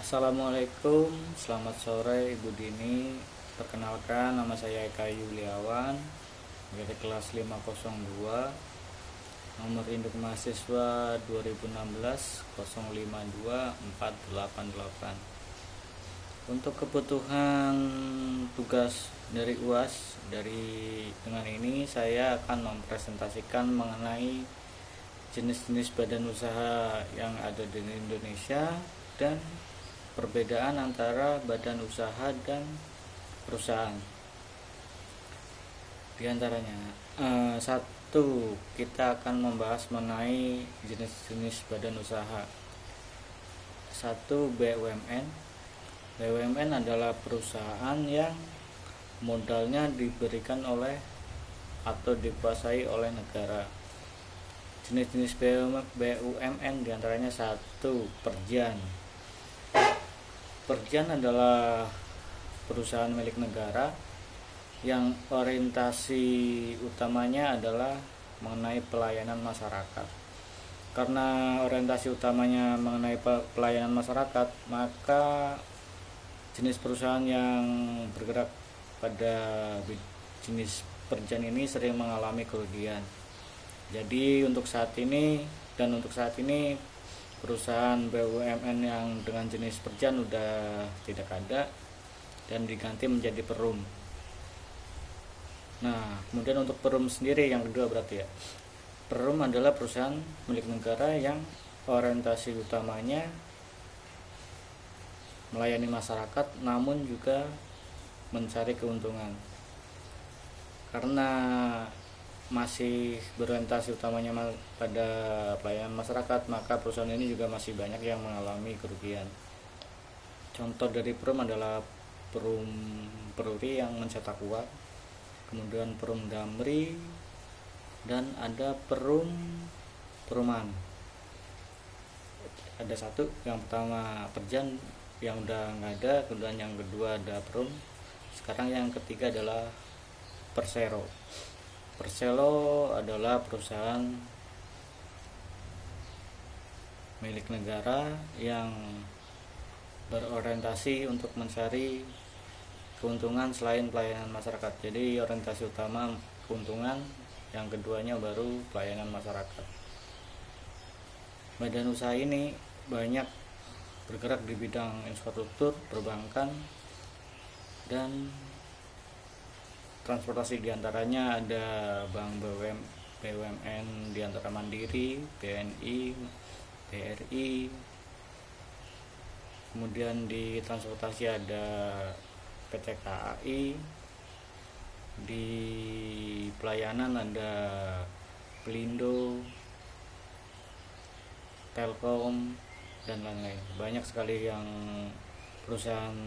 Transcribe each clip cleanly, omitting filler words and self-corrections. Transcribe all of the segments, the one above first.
Assalamualaikum, selamat sore Ibu Dini. Perkenalkan, nama saya Eka Yuliawan dari kelas 502, nomor induk mahasiswa 2016 052488. Untuk kebutuhan tugas dari UAS, dengan ini saya akan mempresentasikan mengenai jenis-jenis badan usaha yang ada di Indonesia dan perbedaan antara badan usaha dan perusahaan. Di antaranya, satu, kita akan membahas mengenai jenis-jenis badan usaha. Satu, BUMN. BUMN adalah perusahaan yang modalnya diberikan oleh atau dikuasai oleh negara. Jenis-jenis BUMN diantaranya satu, Perjan. Perjan adalah perusahaan milik negara yang orientasi utamanya adalah mengenai pelayanan masyarakat. Karena orientasi utamanya mengenai pelayanan masyarakat, maka jenis perusahaan yang bergerak pada jenis Perjan ini sering mengalami kerugian. Jadi untuk saat ini perusahaan BUMN yang dengan jenis Perjan udah tidak ada dan diganti menjadi Perum. Nah, kemudian untuk Perum sendiri yang kedua berarti ya. Perum adalah perusahaan milik negara yang orientasi utamanya melayani masyarakat namun juga mencari keuntungan. Karena masih berorientasi utamanya pada pelayanan masyarakat, maka perusahaan ini juga masih banyak yang mengalami kerugian. Contoh dari Perum adalah Perum Peruri yang mencetak uang, kemudian Perum Damri, dan ada Perum Perumahan. Ada satu, yang pertama Perjan yang udah nggak ada, kemudian yang kedua ada Perum, sekarang yang ketiga adalah Persero. Persero adalah perusahaan milik negara yang berorientasi untuk mencari keuntungan selain pelayanan masyarakat. Jadi orientasi utama keuntungan, yang keduanya baru pelayanan masyarakat. Badan usaha ini banyak bergerak di bidang infrastruktur, perbankan, dan transportasi. Diantaranya ada bank BUMN diantara Mandiri, BNI, BRI. Kemudian di transportasi ada PT KAI. Di pelayanan ada Pelindo, Telkom, dan lain-lain. Banyak sekali yang perusahaan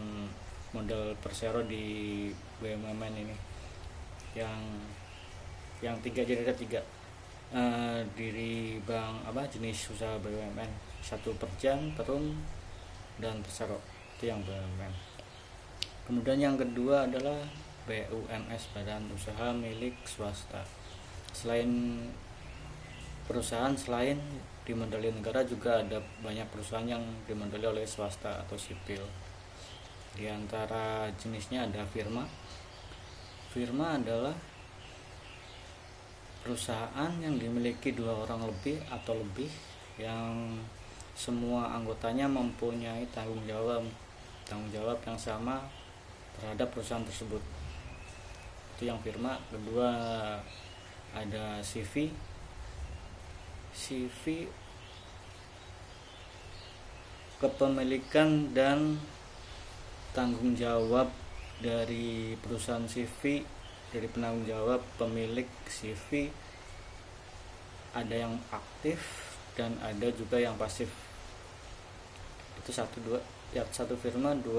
model Persero di BUMN ini. Yang tiga, jadi ada tiga diri bank jenis usaha BUMN. Satu Perjan, Perum, dan Persero, itu yang BUMN. Kemudian yang kedua adalah BUMS, badan usaha milik swasta. Selain dimodali negara, juga ada banyak perusahaan yang dimodali oleh swasta atau sipil. Di antara jenisnya ada Firma. Firma adalah perusahaan yang dimiliki 2 orang lebih atau lebih, yang semua anggotanya mempunyai tanggung jawab yang sama terhadap perusahaan tersebut. Itu yang Firma. Kedua ada CV. CV kepemilikan dan tanggung jawab dari perusahaan CV, dari penanggung jawab pemilik CV, ada yang aktif dan ada juga yang pasif. Itu satu Firma, 2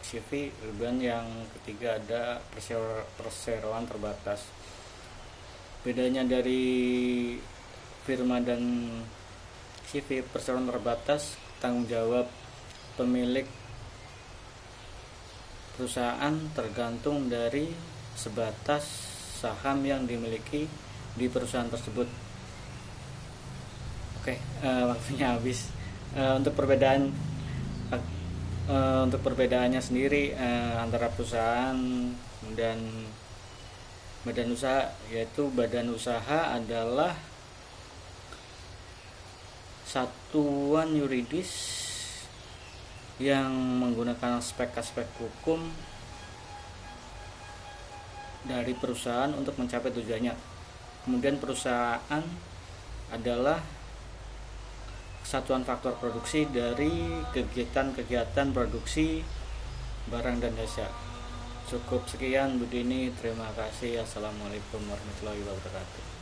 CV. Kemudian yang ketiga ada perseroan terbatas. Bedanya dari Firma dan CV, perseroan terbatas, tanggung jawab pemilik perusahaan tergantung dari sebatas saham yang dimiliki di perusahaan tersebut. Oke, waktunya habis. Untuk perbedaan Untuk perbedaannya sendiri antara perusahaan dan badan usaha, yaitu badan usaha adalah satuan yuridis yang menggunakan aspek-aspek hukum dari perusahaan untuk mencapai tujuannya. Kemudian perusahaan adalah kesatuan faktor produksi dari kegiatan-kegiatan produksi barang dan jasa. Cukup sekian Bu Dini, terima kasih. Assalamualaikum warahmatullahi wabarakatuh.